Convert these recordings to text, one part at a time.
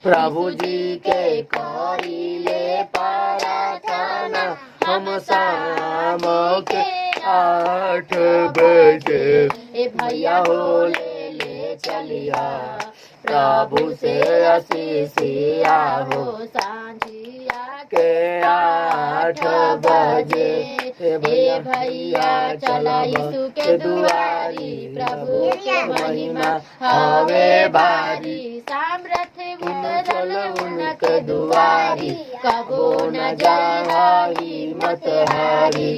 प्रभु जी के करिले प्रार्थना हम शाम के 8 बजे। ए भैया हो ले चलिया प्रभु से आशीषिया हो सांझिया के 8 बजे। ए भैया चला यीशु के दुआरी प्रभु के महिमा हवे भारी सामर्थ्य उतरल उनके दुआरी कबो न जाई मत हारी।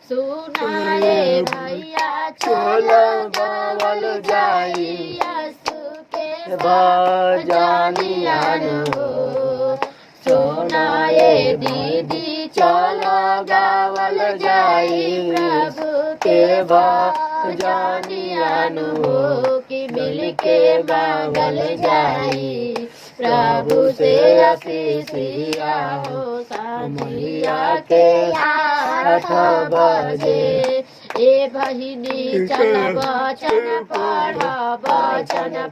सुनाए भैया चलो गावल जाई यीशु के भजनियान हो। सुनाए दीदी चलो गावल जाई प्रभु के भजनियान हो कि मिल के गावल जाई प्रभु से आशीषिया हो सांझिया के 8 बजे। ए बहिनी चल वचन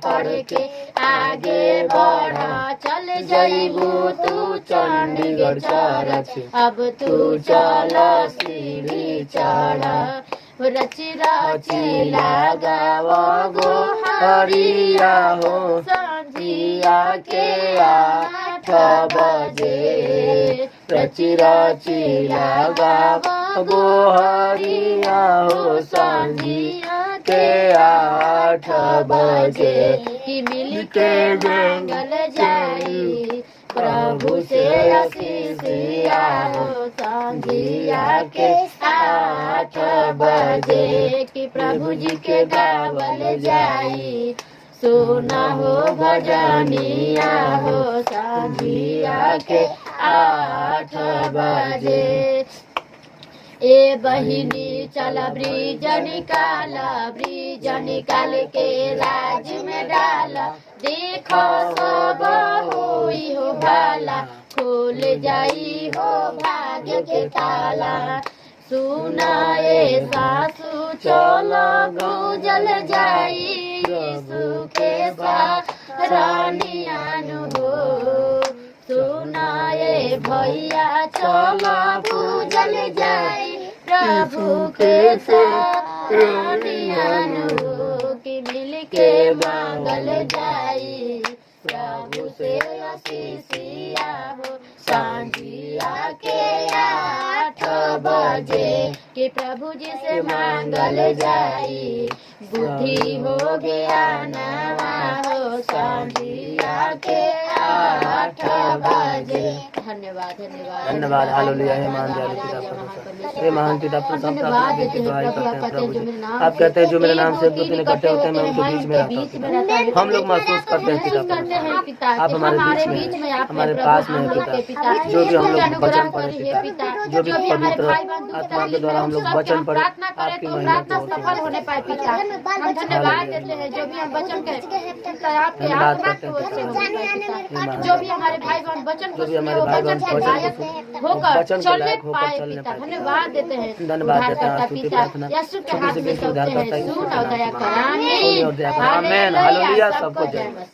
पढ़ के आगे बढ़ चल जइबू तू चंडीगढ़ चरच अब तू चल सीढ़ी चढ़ रची रची लगाव गो हरिया हो संझिया के 8 बजे। रची रची लगाव गो हरिया हो संझिया के 8 बजे। कि मिल के मांगल जाई प्रभु से आशीषिया हो सांझिया के 8 बजे। कि प्रभु जी के गावल जाई सुना हो भजनिया हो सांझिया के 8 बजे। ए बहिनी चल ब्रिज निकाल के राज में डाल देखो सब होई हो भाला खोल जाई हो भाग्य के ताला। सुनाए सासू चलो गुजल जाई यीशु के रानियान हो। सुनाए भैया चलो पूजल जाई प्रभु के रानियान हो कि मिल के मांगल जाई प्रभु से आशीषिया हो सांझिया के 8 बजे। कि प्रभु जी से मांगल जाई बुद्धि हो गया नवा हो सांझिया के 8 बजे। धन्यवाद धन्यवाद धन्यवाद। हालेलुया। हे महान दयालु पिता परमेश्वर, हे महान पिता प्रभु, हम आपकी दुआई करते हैं प्रभु जी। आप कहते हैं जो मेरे नाम से 2-3 इकट्ठे होते हैं मैं उनके बीच में रहता हूँ। हम लोग महसूस करते हैं पिता परमेश्वर आप हमारे बीच में हमारे पास में है पिता। जो भी हम लोग वचन पढ़े पिता, जो भी पवित्र आत्मा के द्वारा हम लोग वचन पढ़े आपकी महिमा सफल होने पाए पिता। हम धन्यवाद देते हैं जो भी हम वचन के आपके आत्मा को से होने पाए पिता। जो भी हमारे भाई बहन वचन को सुने वो वचन के लायक होकर चलने पाए पिता। धन्यवाद देते हैं उद्धारकर्ता पिता यीशु के हाथ में सौंपते हैं सुन और दया कर आमीन। आमीन। हालेलुया। सबको जय।